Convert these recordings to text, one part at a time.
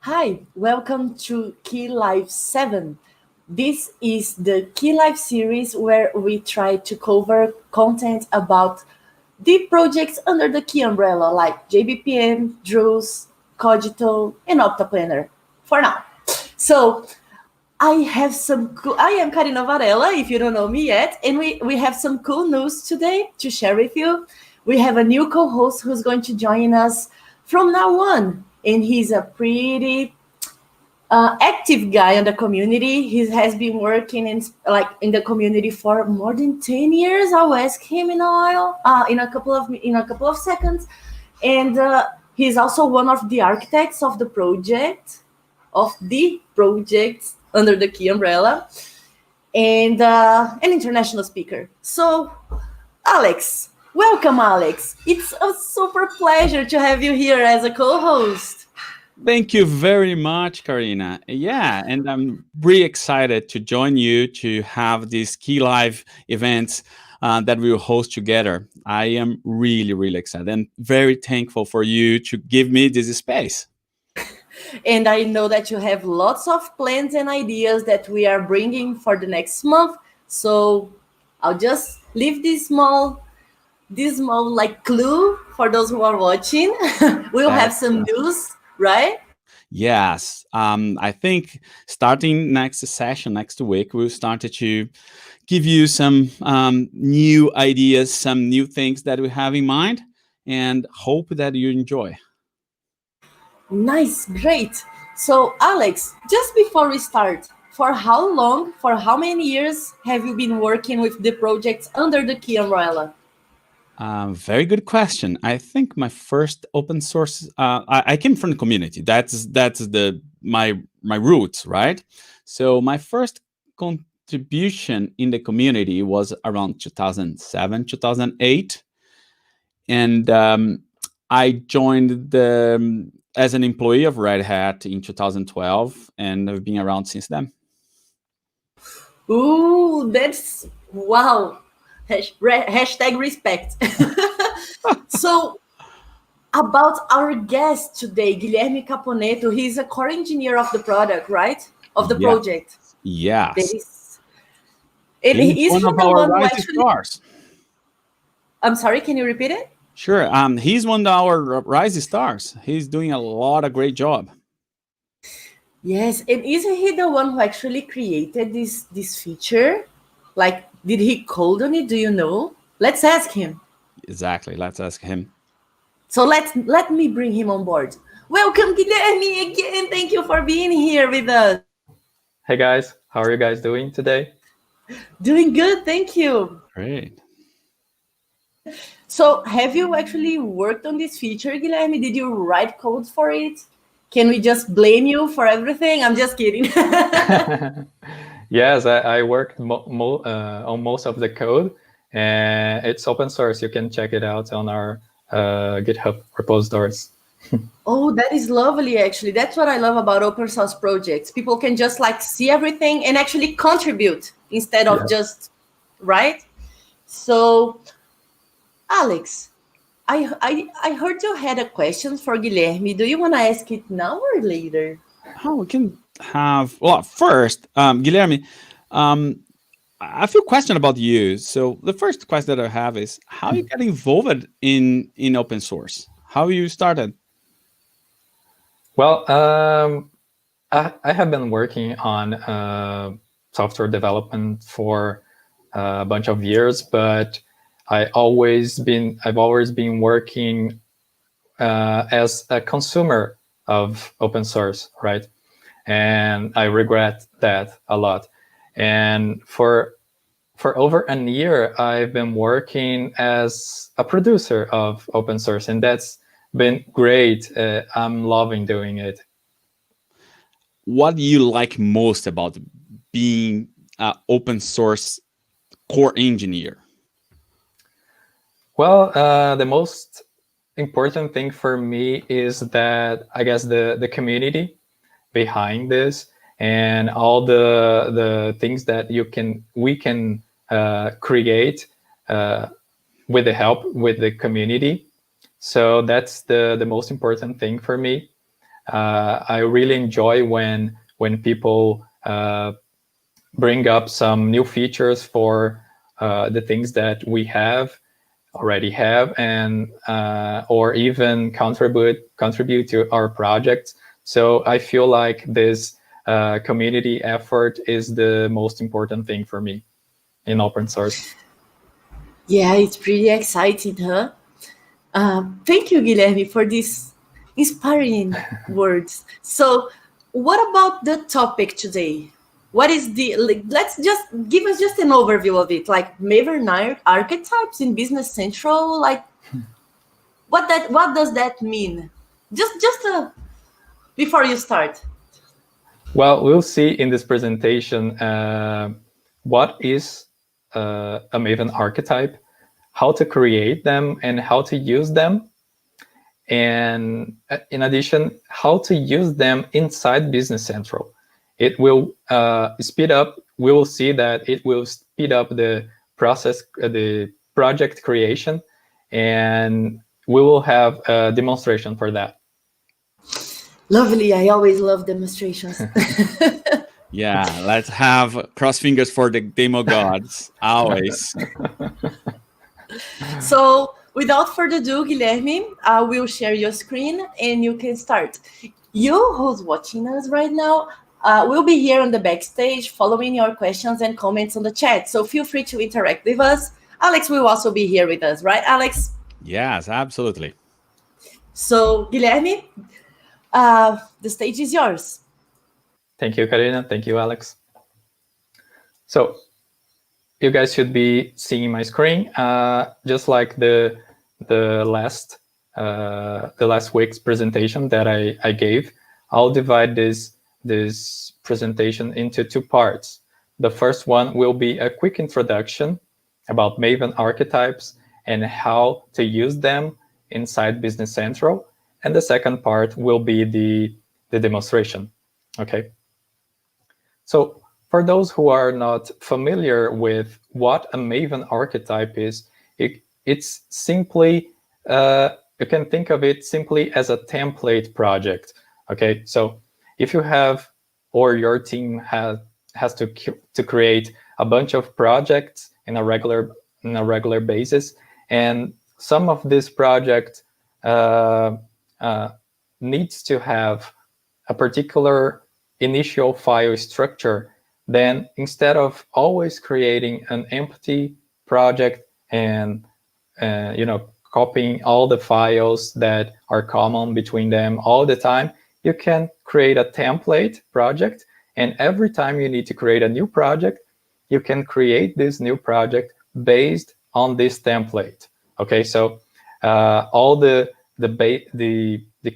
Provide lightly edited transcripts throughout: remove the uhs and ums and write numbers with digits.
Hi, welcome to Kie Live 7. This is the Kie Live series where we try to cover content about the projects under the Kie umbrella like jBPM, Drools, Kogito, and OptaPlanner for now. So I am Karina Varela, if you don't know me yet, and we have some cool news today to share with you. We have a new co-host who's going to join us from now on, and he's a pretty active guy in the community. He has been working in the community for more than 10 years. I'll ask him in a while, in a couple of seconds, and he's also one of the architects of the project under the Kie umbrella, and an international speaker. So, Alex, welcome, Alex. It's a super pleasure to have you here as a co-host. Thank you very much, Karina. Yeah, and I'm really excited to join you to have these Kie Live events that we will host together. I am really, really excited and very thankful for you to give me this space. And I know that you have lots of plans and ideas that we are bringing for the next month. So I'll just leave this small like clue for those who are watching. We'll have some news, right? Yes, I think starting next session next week, we'll start to give you some new ideas, some new things that we have in mind, and hope that you enjoy. Nice, great. So, Alex, just before we start, for how many years have you been working with the projects under the Kie umbrella? Very good question. I think my first open source. I came from the community. That's my roots, right? So my first contribution in the community was around 2007, 2008, and I joined as an employee of Red Hat in 2012, and I've been around since then. Ooh, that's wow. Hashtag respect. So, about our guest today, Guilherme Caponetto, he's a core engineer of the product, right? Of the Yeah. project. That Yes. is, and He's is one he of the our one who rising actually? stars. I'm sorry, can you repeat it? Sure. He's one of our rising stars. He's doing a lot of great job. Yes, and isn't he the one who actually created this feature? Like, did he code on it? Do you know? Let's ask him. Exactly. Let's ask him. So let me bring him on board. Welcome, Guilherme, again. Thank you for being here with us. Hey guys, how are you guys doing today? Doing good, thank you. Great. So, have you actually worked on this feature, Guilherme? Did you write code for it? Can we just blame you for everything? I'm just kidding. Yes, I worked on most of the code, and it's open source. You can check it out on our GitHub repositories. Oh, that is lovely, actually. That's what I love about open source projects. People can just like see everything and actually contribute instead of just, right? So, Alex, I heard you had a question for Guilherme. Do you want to ask it now or later? Oh, we can have. Well, first, Guilherme, a few questions about you. So the first question that I have is, how you get involved in open source? How you started? Well, I have been working on software development for a bunch of years, but I've always been working as a consumer of open source, right? And I regret that a lot. And for over a year, I've been working as a producer of open source, and that's been great. I'm loving doing it. What do you like most about being an open source core engineer? Well, the most important thing for me is that I guess the community behind this and all the things that we can create with the help with the community. So that's the most important thing for me. I really enjoy when people bring up some new features for the things that we already have, and or even contribute to our projects. So I feel like this community effort is the most important thing for me in open source. Yeah, it's pretty exciting, huh? Thank you, Guilherme, for these inspiring words. So, what about the topic today? What is the, like, let's just give us just an overview of it, like Maven archetypes in Business Central. Like, what does that mean? Just before you start. Well, we'll see in this presentation what is a Maven archetype, how to create them, and how to use them. And in addition, how to use them inside Business Central. It will speed up. We will see that it will speed up the process, the project creation, and we will have a demonstration for that. Lovely. I always love demonstrations. Yeah, let's have cross fingers for the demo gods, always. So, without further ado, Guilherme, I will share your screen and you can start. You who's watching us right now will be here on the backstage following your questions and comments on the chat. So feel free to interact with us. Alex will also be here with us, right, Alex? Yes, absolutely. So, Guilherme, the stage is yours. Thank you, Karina. Thank you, Alex. So you guys should be seeing my screen, just like the last week's presentation that I gave. I'll divide this presentation into two parts. The first one will be a quick introduction about Maven archetypes and how to use them inside Business Central, and the second part will be the demonstration. Okay. So for those who are not familiar with what a Maven archetype is, it's simply, you can think of it simply as a template project. Okay, so if you have, or your team has to create a bunch of projects in a regular basis, and some of this project needs to have a particular initial file structure, then instead of always creating an empty project and copying all the files that are common between them all the time, you can create a template project, and every time you need to create a new project, you can create this new project based on this template. Okay, so all the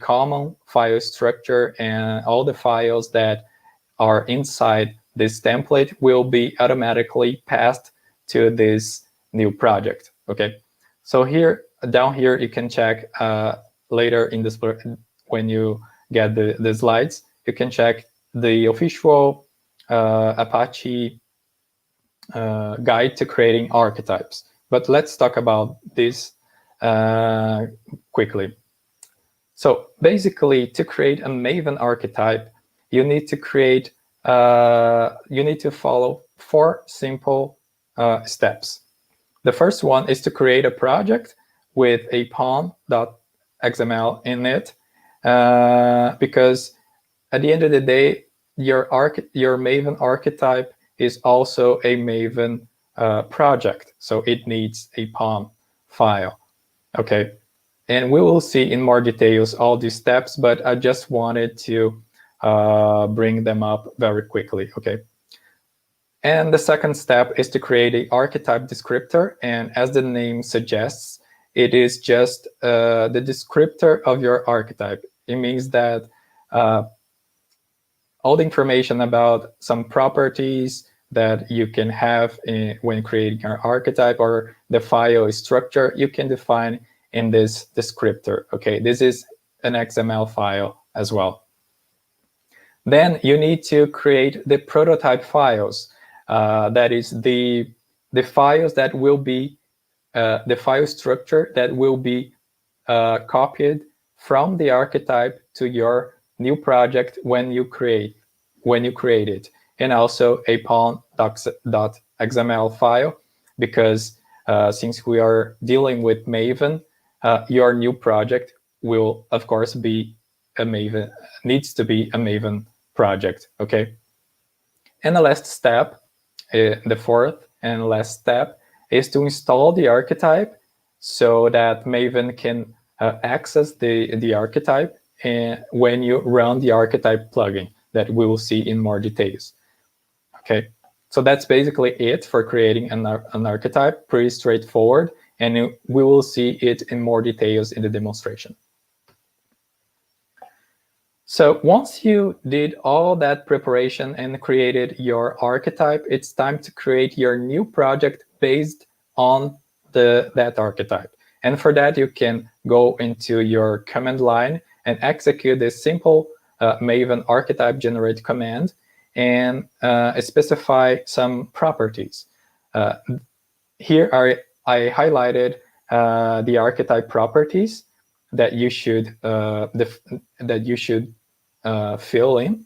common file structure and all the files that are inside this template will be automatically passed to this new project. Okay, so down here you can check later in this, when you get the slides, you can check the official Apache guide to creating archetypes. But let's talk about this quickly. So basically, to create a Maven archetype, you need to follow 4 simple steps. The first one is to create a project with a pom.xml in it, because at the end of the day, your Maven archetype is also a Maven project, so it needs a POM file. Okay, and we will see in more details all these steps, but I just wanted to bring them up very quickly. Okay, and the second step is to create an archetype descriptor, and as the name suggests, it is just the descriptor of your archetype. It means that all the information about some properties that you can have when creating your archetype, or the file structure, you can define in this descriptor. Okay, this is an XML file as well. Then you need to create the prototype files. That is the files that will be the file structure that will be copied from the archetype to your new project when you create it, and also a pawn.xml file, because since we are dealing with Maven, your new project will of course be a Maven, needs to be a Maven project, okay? And the last step, the fourth and last step, is to install the archetype so that Maven can access the archetype when you run the archetype plugin that we will see in more details. Okay, so that's basically it for creating an archetype, pretty straightforward, and we will see it in more details in the demonstration. So once you did all that preparation and created your archetype, it's time to create your new project based on that archetype. And for that, you can go into your command line and execute this simple Maven archetype generate command and specify some properties. Here I highlighted the archetype properties that you should fill in,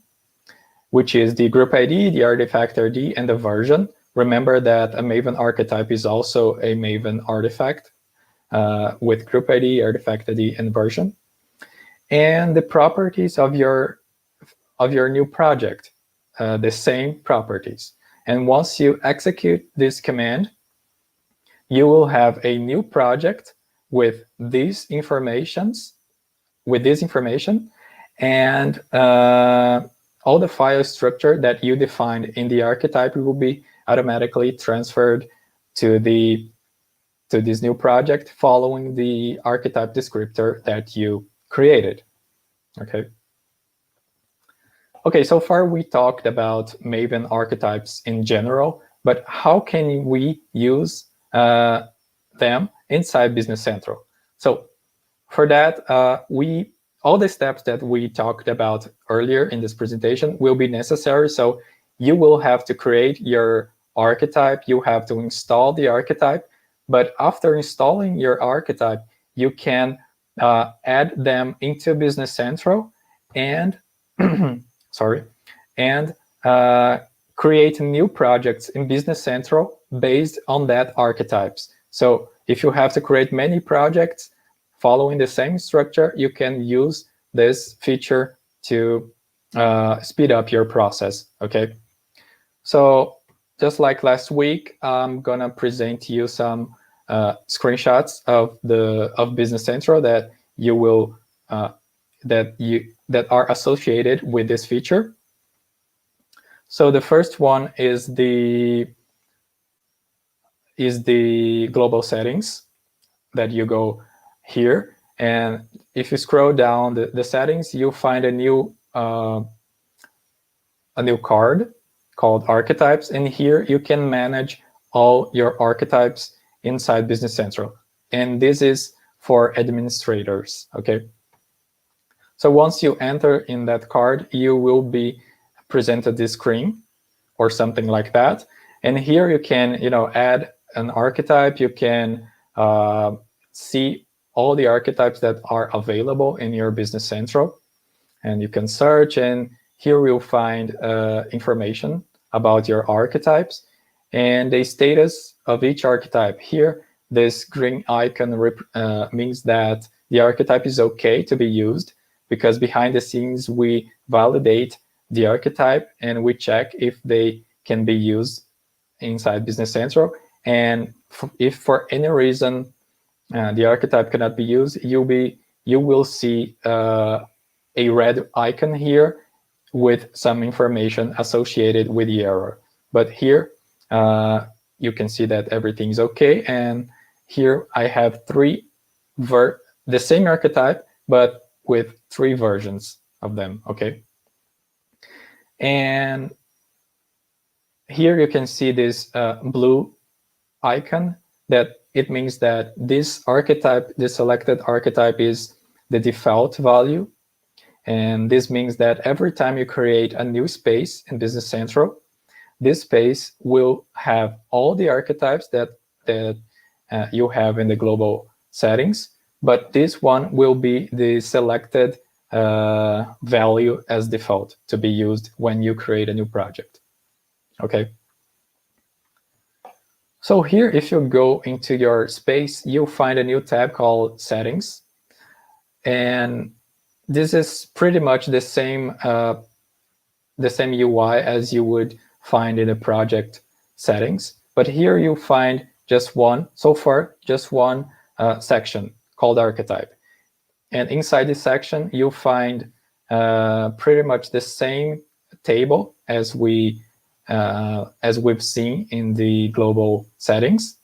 which is the group ID, the artifact ID, and the version. Remember that a Maven archetype is also a Maven artifact with group ID, artifact ID, and version. And the properties of your new project, the same properties. And once you execute this command, you will have a new project with this information, and all the file structure that you defined in the archetype will be automatically transferred to this new project following the archetype descriptor that you created. Okay, so far we talked about Maven archetypes in general, but how can we use them inside Business Central? So for that, all the steps that we talked about earlier in this presentation will be necessary. So you will have to create your archetype, you have to install the archetype, but after installing your archetype, you can add them into Business Central and create new projects in Business Central based on that archetypes. So if you have to create many projects following the same structure, you can use this feature to speed up your process, okay? So just like last week, I'm gonna present to you some screenshots of Business Central that you will that are associated with this feature. So the first one is the global settings that you go here, and if you scroll down the settings, you'll find a new card called archetypes, and here you can manage all your archetypes inside Business Central, and this is for administrators, okay? So once you enter in that card, you will be presented this screen or something like that, and here you can add an archetype. You can see all the archetypes that are available in your Business Central, and you can search, and here you'll find information about your archetypes and the status of each archetype. Here, this green icon means that the archetype is okay to be used, because behind the scenes we validate the archetype and we check if they can be used inside Business Central. And if for any reason the archetype cannot be used, you will see a red icon here with some information associated with the error. But here you can see that everything's okay, and here I have the same archetype but with 3 versions of them, okay? And here you can see this blue icon, that it means that this archetype, the selected archetype, is the default value. And this means that every time you create a new space in Business Central, this space will have all the archetypes that you have in the global settings, but this one will be the selected value as default to be used when you create a new project. Okay. So here, if you go into your space, you'll find a new tab called Settings. And this is pretty much the same UI as you would find in the project settings. But here you find just one, so far, just one section called archetype. And inside this section, you'll find pretty much the same table as we've seen in the global settings.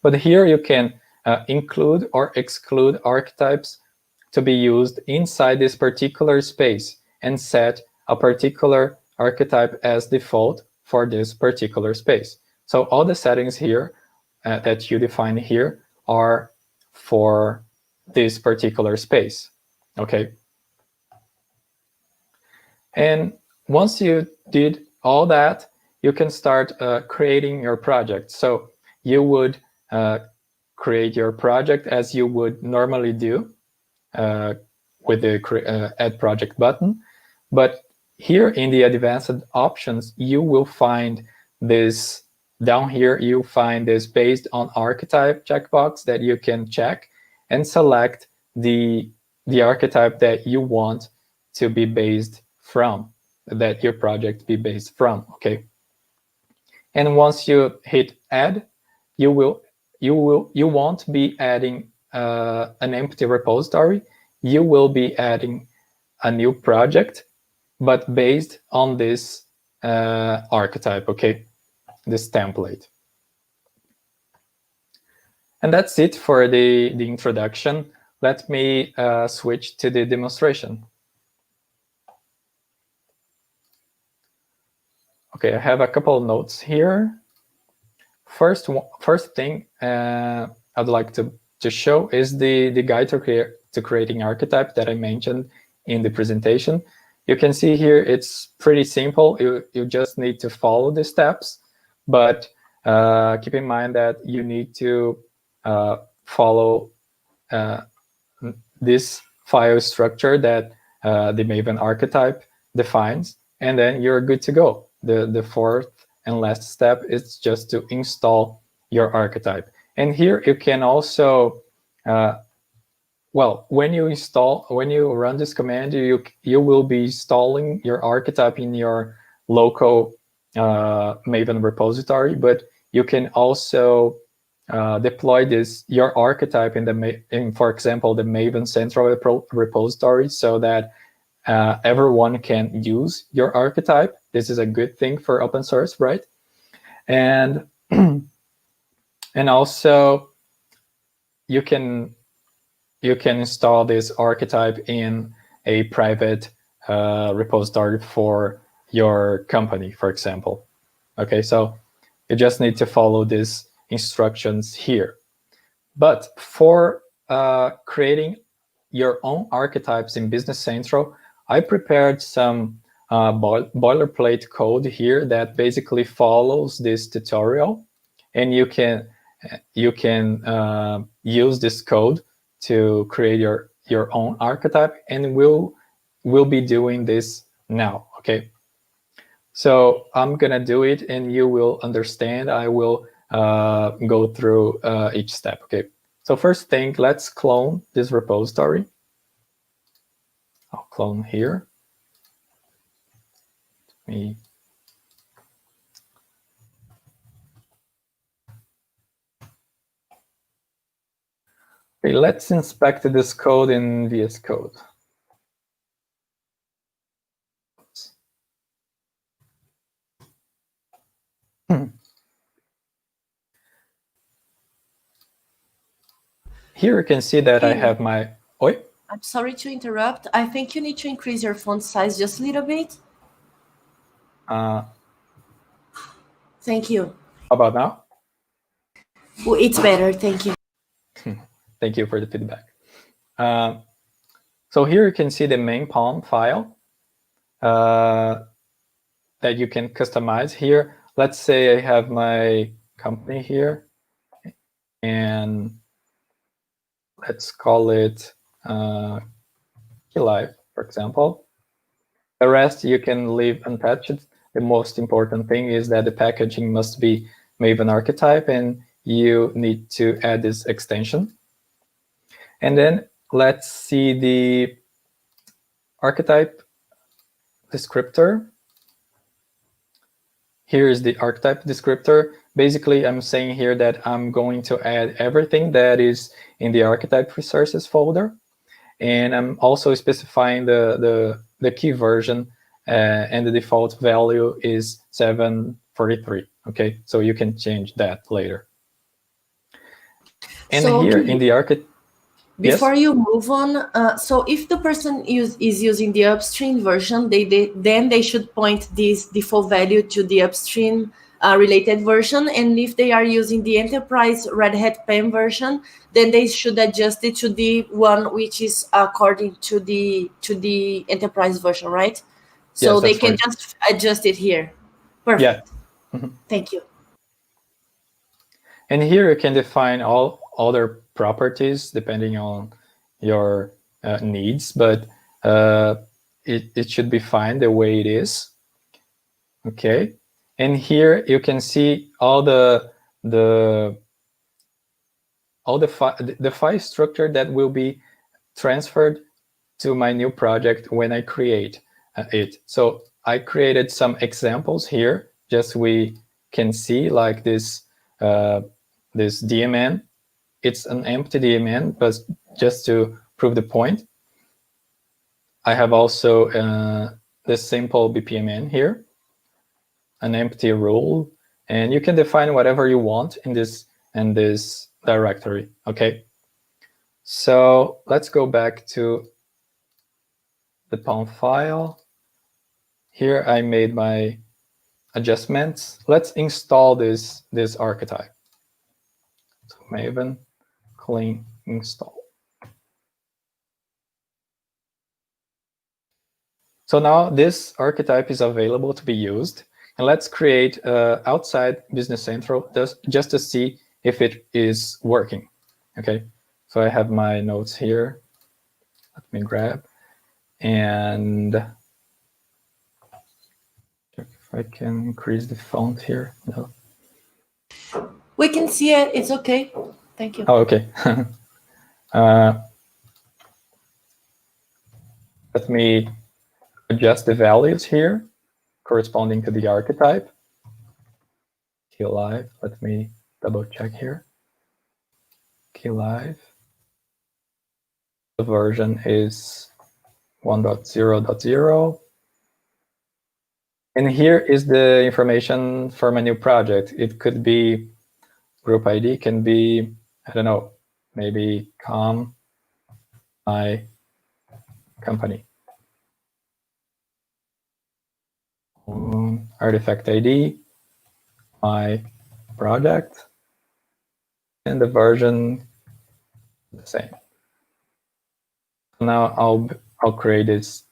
But here you can include or exclude archetypes to be used inside this particular space and set a particular archetype as default for this particular space. So all the settings here that you define here are for this particular space. Okay. And once you did all that, you can start creating your project. So you would create your project as you would normally do with the Add Project button. But here in the advanced options, you will find this down here. You find this based on archetype checkbox that you can check and select the archetype that you want to be based from, that your project be based from. Okay. And once you hit Add, you won't be adding an empty repository. You will be adding a new project, but based on this archetype, okay, this template. And that's it for the introduction. Let me switch to the demonstration. Okay, I have a couple of notes here. First thing I'd like to show is the guide to creating archetype that I mentioned in the presentation. You can see here it's pretty simple. You just need to follow the steps, but keep in mind that you need to follow this file structure that the Maven archetype defines, and then you're good to go. The fourth and last step is just to install your archetype. And here you can also, well, when you run this command, you will be installing your archetype in your local Maven repository, but you can also deploy your archetype in, for example, the Maven central repository, so that everyone can use your archetype. This is a good thing for open source, right? And and also you can install this archetype in a private repository for your company, for example. Okay, so you just need to follow these instructions here. But for creating your own archetypes in Business Central, I prepared some boilerplate code here that basically follows this tutorial, and you can use this code to create your own archetype, and we'll be doing this now. Okay, so I'm gonna do it, and you will understand. I will go through each step. Okay, so first thing, let's clone this repository. I'll clone here. Okay, let's inspect this code in VS Code. Here you can see that I have my... Oi? I'm sorry to interrupt. I think you need to increase your font size just a little bit. Thank you. How about now? Oh, it's better. Thank you. Thank you for the feedback. So here you can see the main POM file that you can customize here. Let's say I have my company here, and let's call it KieLive, for example. The rest you can leave untouched. The most important thing is that the packaging must be Maven archetype, and you need to add this extension. And then let's see the archetype descriptor. Here is the archetype descriptor. Basically, I'm saying here that I'm going to add everything that is in the archetype resources folder. And I'm also specifying the key version, and the default value is 743. Okay, so you can change that later. And so here in the archetype, before you move on, so if the person is using the upstream version, then they should point this default value to the upstream related version. And if they are using the enterprise Red Hat PEM version, then they should adjust it to the one which is according to the enterprise version, right? So yes, they can just adjust it here. Perfect. Yeah. Thank you. And here you can define all other properties depending on your needs, but it should be fine the way it is. Okay. And here you can see all the file structure that will be transferred to my new project when I create it. So I created some examples here, just we can see like this this DMN. It's an empty DMN, but just to prove the point, I have also the simple BPMN here, an empty rule, and you can define whatever you want in this directory. Okay, so let's go back to the POM file. Here I made my adjustments. Let's install this archetype. So Maven clean install. So now this archetype is available to be used, and let's create outside Business Central just to see if it is working. Okay, so I have my notes here. Let me grab and check if I can increase the font here. No. We can see it. It's okay. Thank you. Oh, okay. Let me adjust the values here corresponding to the archetype. KieLive. Let me double check here. KieLive. The version is 1.0.0. And here is the information for my new project. It could be group ID, can be, I don't know, maybe my company. Artifact ID, my project, and the version the same. Now I'll create this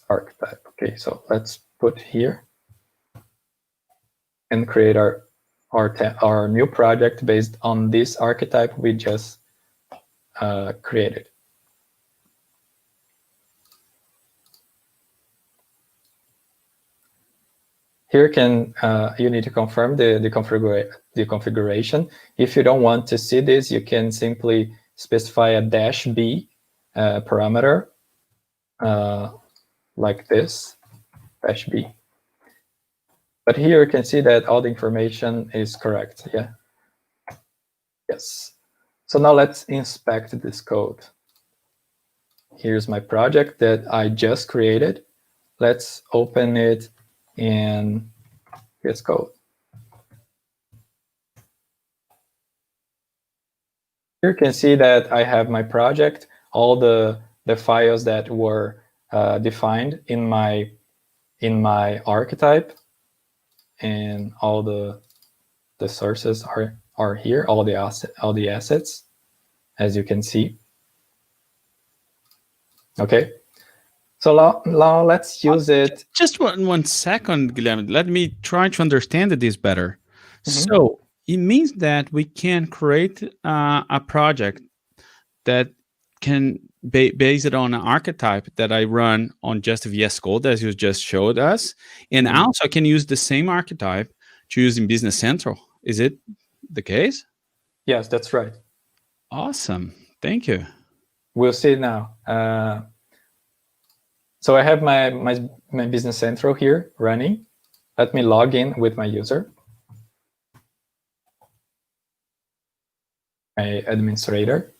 archetype. Okay, so let's put here and create our new project based on this archetype we just created. Here you need to confirm the configuration. If you don't want to see this, you can simply specify a -b parameter like this, -b. But here you can see that all the information is correct. Yeah. Yes. So now let's inspect this code. Here's my project that I just created. Let's open it in VS Code. Here you can see that I have my project, all the files that were defined in my archetype, and all the sources are here, all the assets, as you can see. Okay. So now let's use it. Just one second, Guilherme. Let me try to understand this better. Mm-hmm. So it means that we can create a project that can based on an archetype that I run on just VS Code, as you just showed us. And also I can use the same archetype to use in Business Central. Is it the case? Yes, that's right. Awesome. Thank you. We'll see now. So I have my Business Central here running. Let me log in with my user, my administrator.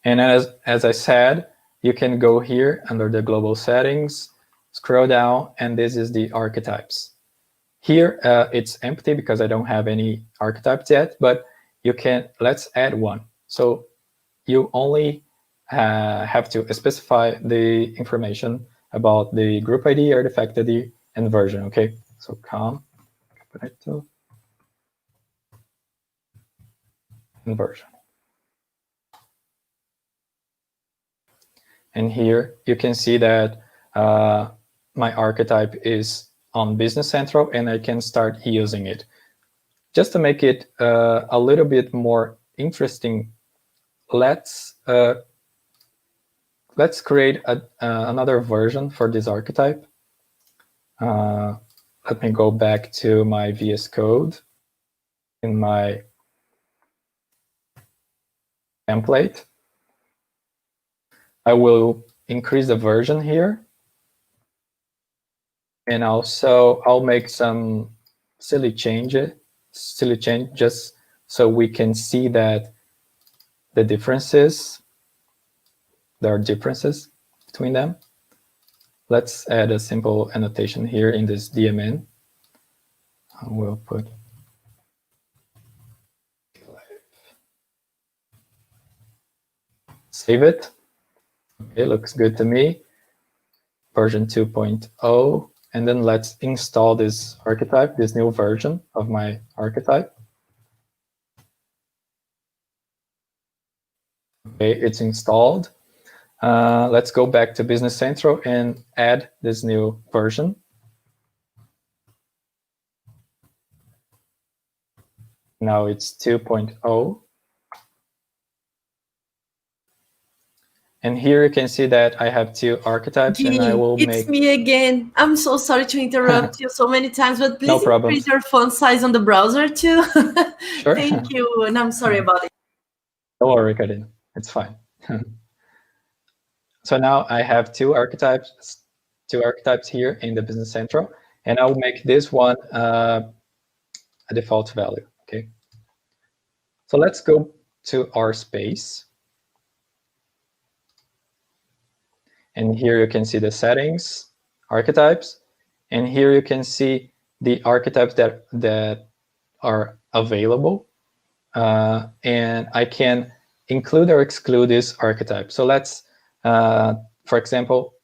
And as I said, you can go here under the global settings, scroll down, and this is the archetypes. Here, it's empty because I don't have any archetypes yet, but you can, let's add one. So you only have to specify the information about the group ID, artifact ID, and version, okay? So Caponetto and version. And here you can see that my archetype is on Business Central, and I can start using it. Just to make it a little bit more interesting, let's create another version for this archetype. Let me go back to my VS Code in my template. I will increase the version here. And also I'll make some silly changes just so we can see that there are differences between them. Let's add a simple annotation here in this DMN. We'll put save it. Okay, looks good to me. Version 2.0, and then let's install this archetype, this new version of my archetype. Okay, it's installed. Let's go back to Business Central and add this new version. Now it's 2.0. And here you can see that I have two archetypes, and I will make... It's me again. I'm so sorry to interrupt you so many times, but please No problem. increase your font size on the browser too. Sure. Thank you, and I'm sorry about it. Don't worry, Karin. It's fine. So now I have two archetypes here in the Business Central, and I'll make this one a default value. Okay. So let's go to our space. And here you can see the settings, archetypes, and here you can see the archetypes that are available. And I can include or exclude this archetype. So let's, for example,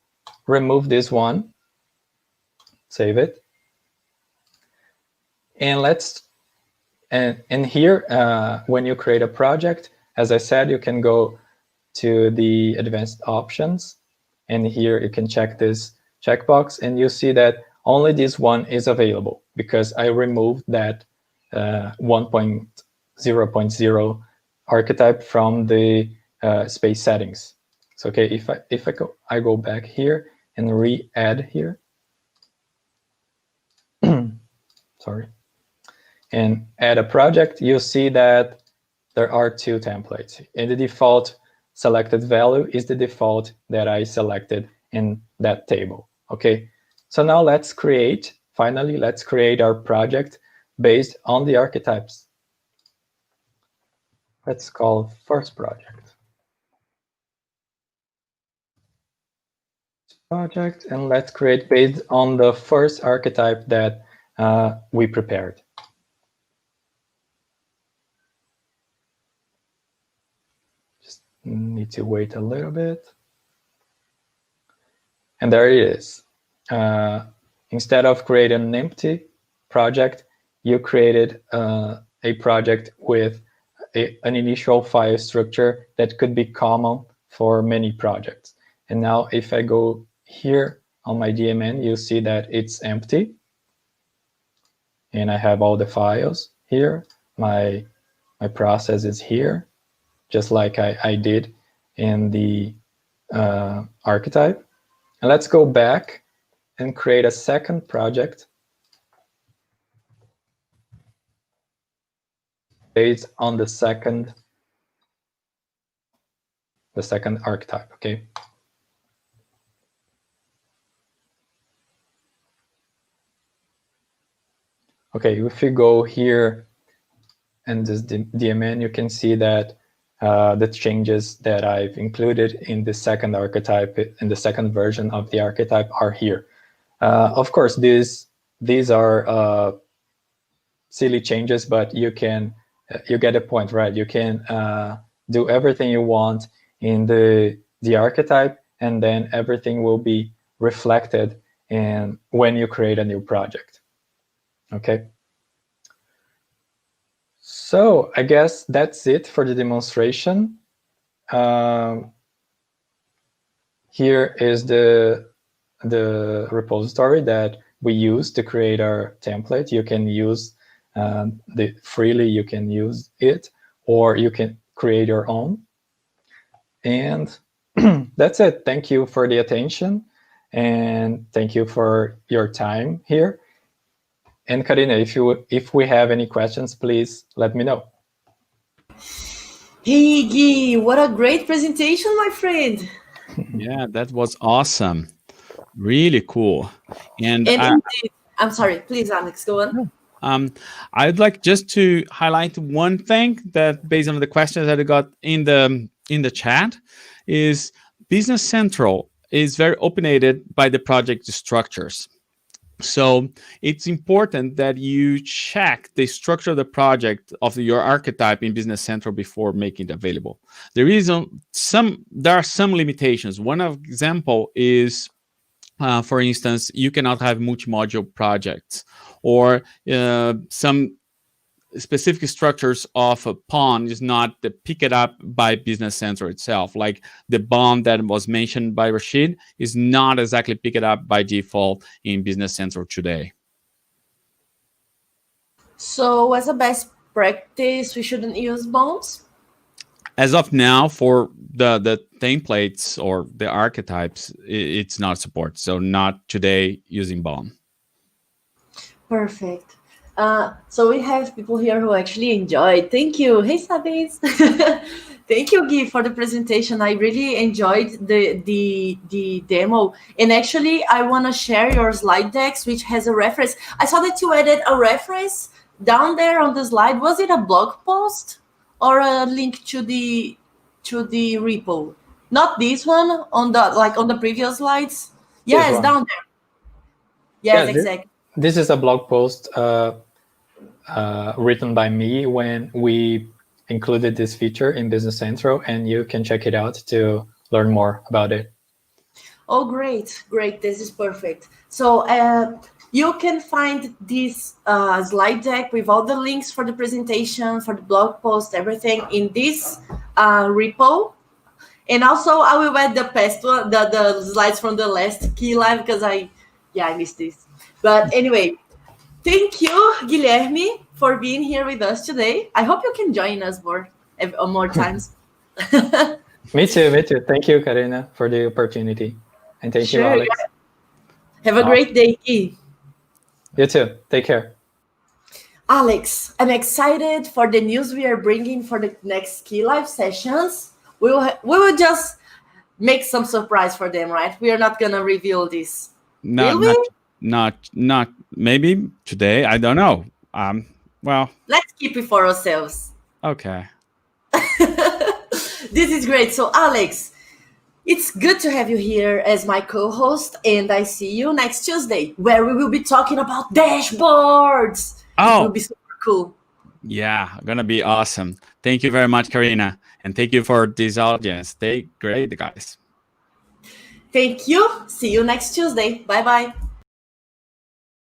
remove this one, save it. And and here, when you create a project, as I said, you can go to the advanced options. And here you can check this checkbox, and you see that only this one is available because I removed that 1.0.0 archetype from the space settings. So okay, if I go back here and re-add here, sorry, and add a project, you'll see that there are two templates, and the default selected value is the default that I selected in that table. Okay, so now finally, let's create our project based on the archetypes. Let's call first project. And let's create based on the first archetype that we prepared. Need to wait a little bit. And there it is. Instead of creating an empty project, you created a project with an initial file structure that could be common for many projects. And now if I go here on my DMN, you'll see that it's empty. And I have all the files here, my My process is here, just like I did in the archetype. And let's go back and create a second project based on the second archetype, okay? Okay, if you go here and this DMN, you can see that the changes that I've included in the second archetype, in the second version of the archetype, are here. Of course, these are silly changes, but you get the point, right? You can do everything you want in the archetype, and then everything will be reflected in when you create a new project. Okay. So I guess that's it for the demonstration. Here is the repository that we use to create our template. You can use freely, you can use it, or you can create your own. And that's it. Thank you for the attention, and thank you for your time here. And Karina, if we have any questions, please let me know. Hey, Gui, what a great presentation, my friend. Yeah, that was awesome. Really cool. And I'm sorry, please, Alex, go on. I'd like just to highlight one thing that, based on the questions that I got in the chat, is Business Central is very opinionated by the project structures. So it's important that you check the structure of the project of your archetype in Business Central before making it available. There are some limitations. One example is, for instance, you cannot have multi-module projects, or some specific structures of a pawn is not picked up by Business Central itself. Like the bond that was mentioned by Rashid is not exactly picked up by default in Business Central today. So as a best practice, we shouldn't use bonds? As of now, for the templates or the archetypes, it's not support. So not today using bond. Perfect. So we have people here who actually enjoyed. Thank you. Hey, Sabes. Thank you, Gui, for the presentation. I really enjoyed the demo. And actually, I want to share your slide decks, which has a reference. I saw that you added a reference down there on the slide. Was it a blog post or a link to the repo? Not this one, on the previous slides. Yes, down there. Yes, exactly. This is a blog post written by me when we included this feature in Business Central, and you can check it out to learn more about it. Oh, great. This is perfect. So you can find this slide deck with all the links for the presentation, for the blog post, everything in this repo. And also I will add the past one, the slides from the last KIE Live, because I missed this. But anyway, thank you, Guilherme, for being here with us today. I hope you can join us more times. Me too. Thank you, Karina, for the opportunity. And thank you, Alex. Have a great day, Kie. You too. Take care. Alex, I'm excited for the news we are bringing for the next KIE Live sessions. We will just make some surprise for them, right? We are not going to reveal this. Not maybe today. I don't know. Well, let's keep it for ourselves. Okay. This is great. So, Alex, it's good to have you here as my co-host, and I see you next Tuesday, where we will be talking about dashboards. Oh, it will be super cool. Yeah, gonna be awesome. Thank you very much, Karina, and thank you for this audience. Stay great, guys. Thank you. See you next Tuesday. Bye-bye.